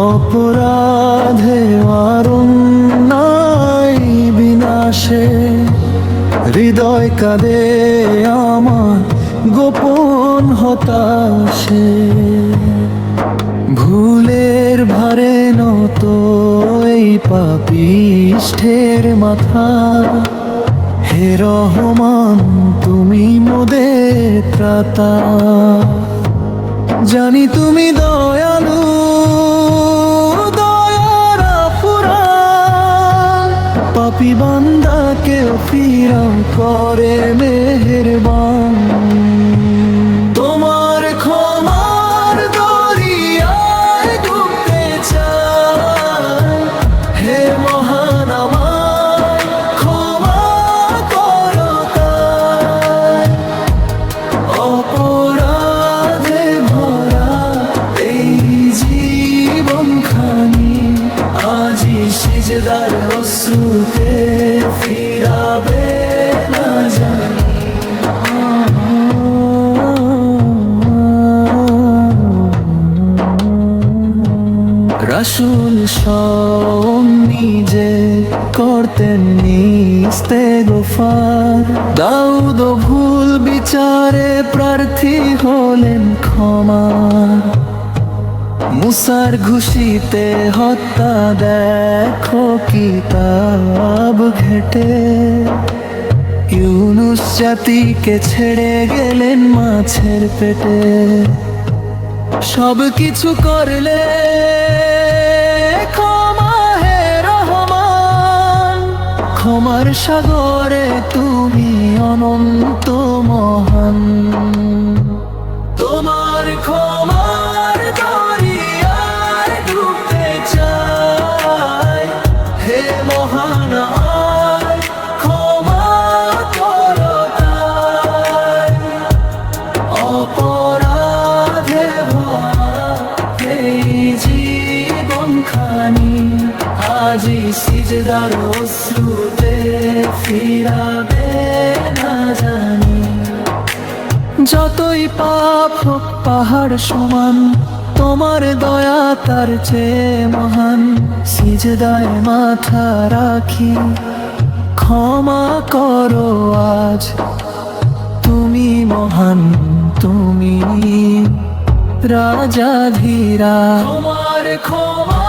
অপরাধে আর অন্যায় বিনাশে হৃদয় কাঁদে আমার গোপন হতাশে। ভুলের ভারে নত এই পাপিষ্ঠের মাথা। হে রহমান তুমি মোদের ত্রাতা। জানি তুমি দয়ালু, দয়ার ফুরান, পাপী বান্দাকেও ফিরাও করে মেহেরবান। তোমার ক্ষমার দরিয়ায় ডুবতে চাই, হে মহান আমায় ক্ষমা করো তাই। অপরাধে ভরা এই জীবনখানি আজি সিজদার অশ্রুতে ফিরাবে না জানি। রাসূল স্বয়ং নিজে করতেন ইস্তেগফার। দাউদ ভুল বিচারে প্রার্থী হলেন ক্ষমা। মুসার ঘুষিতে হত্যা দেখো কিতাব ঘেটে। ইউনুস জাতিকে ছেড়ে গেলেন মাছের পেটে। সব কিছু করলে ক্ষমা হে রহমান, ক্ষমার সাগরে তুমি অনন্ত মহান। তোমার ক্ষমার দরিয়ায় ডুবতে চাই, হে মহান আমায় ক্ষমা করো তাই। অপরাধে ভরা এই জীবনখানি আজি সিজদার অশ্রুতে ফিরাবে না জানি। যতই পাপ হোক পাহাড় সমান, তোমার দয়া তার চেয়ে মহান। সিজদায় মাথা রাখি ক্ষমা করো আজ। তুমি মহান, তুমি রাজা ধীরা। তোমার ক্ষমা